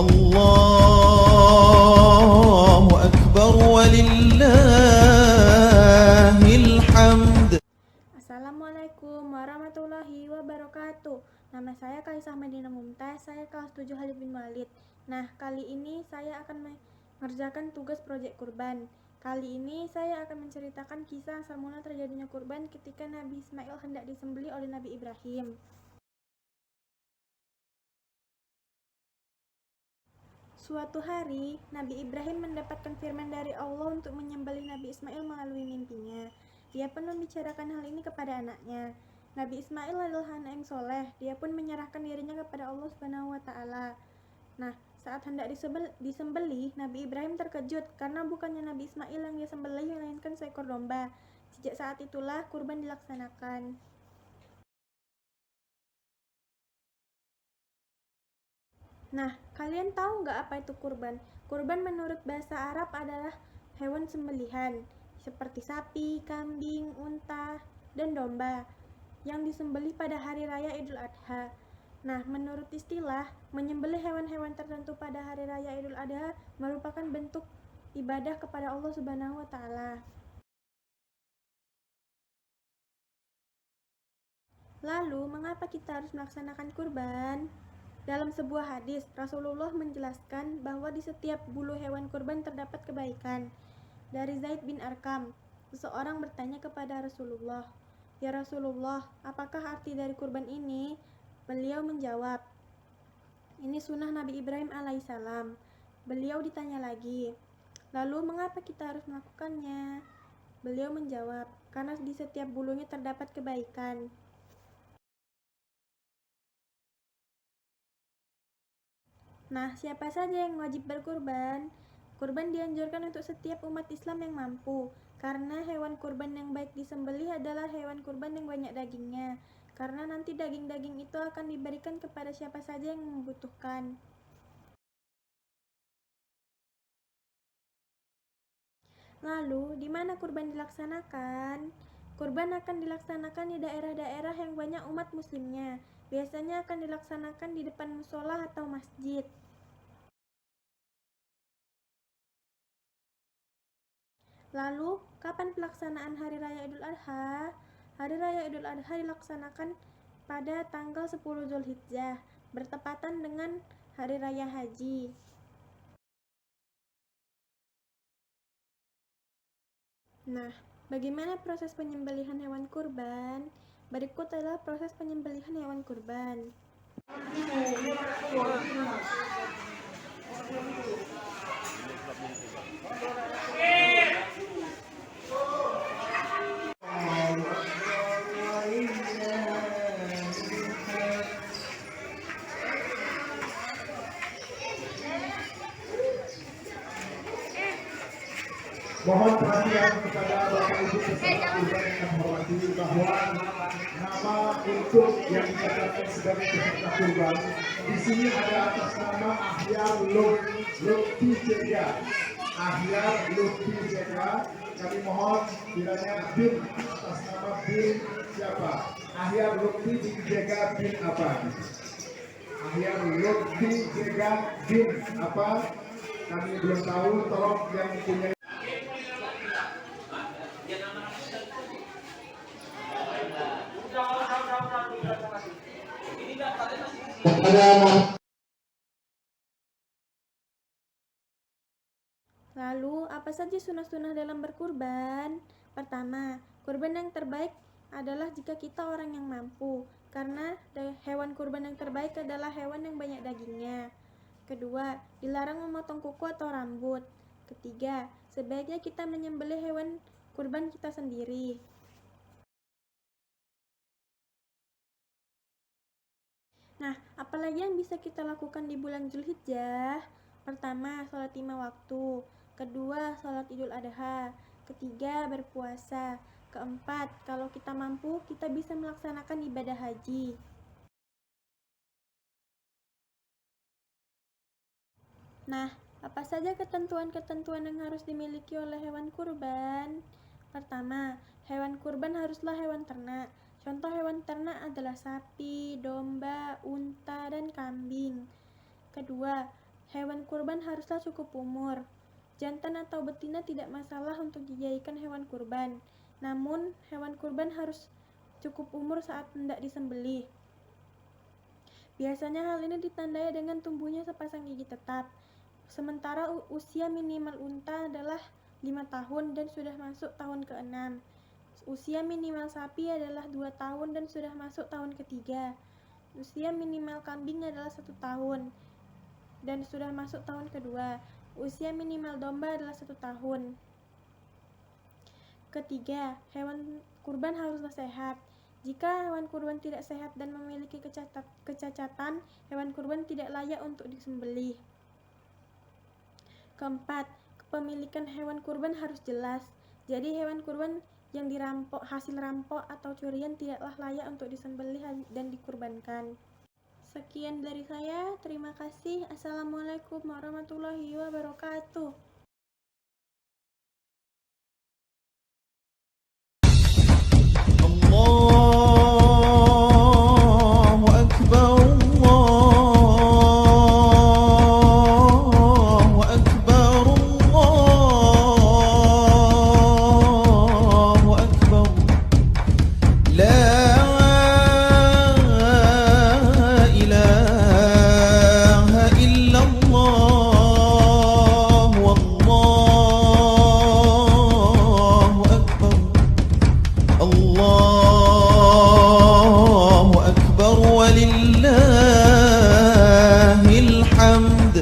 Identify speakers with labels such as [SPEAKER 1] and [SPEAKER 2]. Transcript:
[SPEAKER 1] Allahu Akbar walillahil hamd.
[SPEAKER 2] Assalamualaikum warahmatullahi wabarakatuh. Nama saya Kaisah Medina Mumtaz, saya kelas 7 Khalid bin Walid. Nah, kali ini saya akan mengerjakan tugas proyek kurban. Kali ini saya akan menceritakan kisah asal mula terjadinya kurban ketika Nabi Ismail hendak disembelih oleh Nabi Ibrahim. Suatu hari, Nabi Ibrahim mendapatkan firman dari Allah untuk menyembelih Nabi Ismail melalui mimpinya. Dia pun membicarakan hal ini kepada anaknya. Nabi Ismail adalah anak yang soleh. Dia pun menyerahkan dirinya kepada Allah Subhanahu wa Ta'ala. Nah, saat hendak disembelih, Nabi Ibrahim terkejut karena bukannya Nabi Ismail yang dia sembelih, melainkan seekor domba. Sejak saat itulah kurban dilaksanakan. Nah, kalian tahu nggak apa itu kurban? Kurban menurut bahasa Arab adalah hewan sembelihan, seperti sapi, kambing, unta, dan domba, yang disembelih pada hari raya Idul Adha. Nah, menurut istilah, menyembelih hewan-hewan tertentu pada hari raya Idul Adha merupakan bentuk ibadah kepada Allah Subhanahu wa Ta'ala. Lalu, mengapa kita harus melaksanakan kurban? Dalam sebuah hadis, Rasulullah menjelaskan bahwa di setiap bulu hewan kurban terdapat kebaikan. Dari Zaid bin Arqam, seseorang bertanya kepada Rasulullah, "Ya Rasulullah, apakah arti dari kurban ini?" Beliau menjawab, "Ini sunnah Nabi Ibrahim alaihissalam." Beliau ditanya lagi, "Lalu mengapa kita harus melakukannya?" Beliau menjawab, "Karena di setiap bulunya terdapat kebaikan." Nah, siapa saja yang wajib berkurban? Kurban dianjurkan untuk setiap umat Islam yang mampu, karena hewan kurban yang baik disembelih adalah hewan kurban yang banyak dagingnya, karena nanti daging-daging itu akan diberikan kepada siapa saja yang membutuhkan. Lalu, di mana kurban dilaksanakan? Kurban akan dilaksanakan di daerah-daerah yang banyak umat muslimnya. Biasanya akan dilaksanakan di depan musola atau masjid. Lalu, kapan pelaksanaan Hari Raya Idul Adha? Hari Raya Idul Adha dilaksanakan pada tanggal 10 Zulhijjah, bertepatan dengan Hari Raya Haji. Nah, bagaimana proses penyembelihan hewan kurban? Berikut adalah proses penyembelihan hewan kurban.
[SPEAKER 3] Mohon perhatian kepada Bapak Ibu peserta kurban yang hormati bahwa nama untuk yang dikatakan sebagai peserta kurban di sini ada atas nama Ahyar Lutfi Jega. Ahyar Lutfi Jega, kami mohon kiranya bin atas nama bin siapa? Ahyar Lutfi Jega bin apa? Ahyar Lutfi Jega bin apa? Kami belum tahu, tolong yang punya.
[SPEAKER 2] Lalu, apa saja sunnah-sunnah dalam berkurban? Pertama, kurban yang terbaik adalah jika kita orang yang mampu, karena hewan kurban yang terbaik adalah hewan yang banyak dagingnya. Kedua, dilarang memotong kuku atau rambut. Ketiga, sebaiknya kita menyembelih hewan kurban kita sendiri. Nah, apalagi yang bisa kita lakukan di bulan Zulhijjah? Pertama, sholat 5 waktu. Kedua, sholat Idul Adha. Ketiga, berpuasa. Keempat, kalau kita mampu, kita bisa melaksanakan ibadah haji. Nah, apa saja ketentuan-ketentuan yang harus dimiliki oleh hewan kurban? Pertama, hewan kurban haruslah hewan ternak. Contoh hewan ternak adalah sapi, domba, unta, dan kambing. Kedua, Hewan kurban haruslah cukup umur. Jantan atau betina tidak masalah untuk dijadikan hewan kurban. Namun, hewan kurban harus cukup umur saat hendak disembelih. Biasanya hal ini ditandai dengan tumbuhnya sepasang gigi tetap. Sementara usia minimal unta adalah 5 tahun dan sudah masuk tahun ke-6. Usia minimal sapi adalah 2 tahun dan sudah masuk tahun ke-3. Usia minimal kambing adalah 1 tahun dan sudah masuk tahun ke-2. Usia minimal domba adalah 1 tahun. Ketiga, hewan kurban haruslah sehat. Jika hewan kurban tidak sehat dan memiliki kecacatan, hewan kurban tidak layak untuk disembelih. Keempat, kepemilikan hewan kurban harus jelas. Jadi hewan kurban yang dirampok, hasil rampok atau curian tidaklah layak untuk disembelih dan dikurbankan. Sekian dari saya, terima kasih. Assalamualaikum warahmatullahi wabarakatuh.
[SPEAKER 1] الله أكبر الله أكبر الله أكبر لا إله إلا الله والله أكبر الله أكبر ولله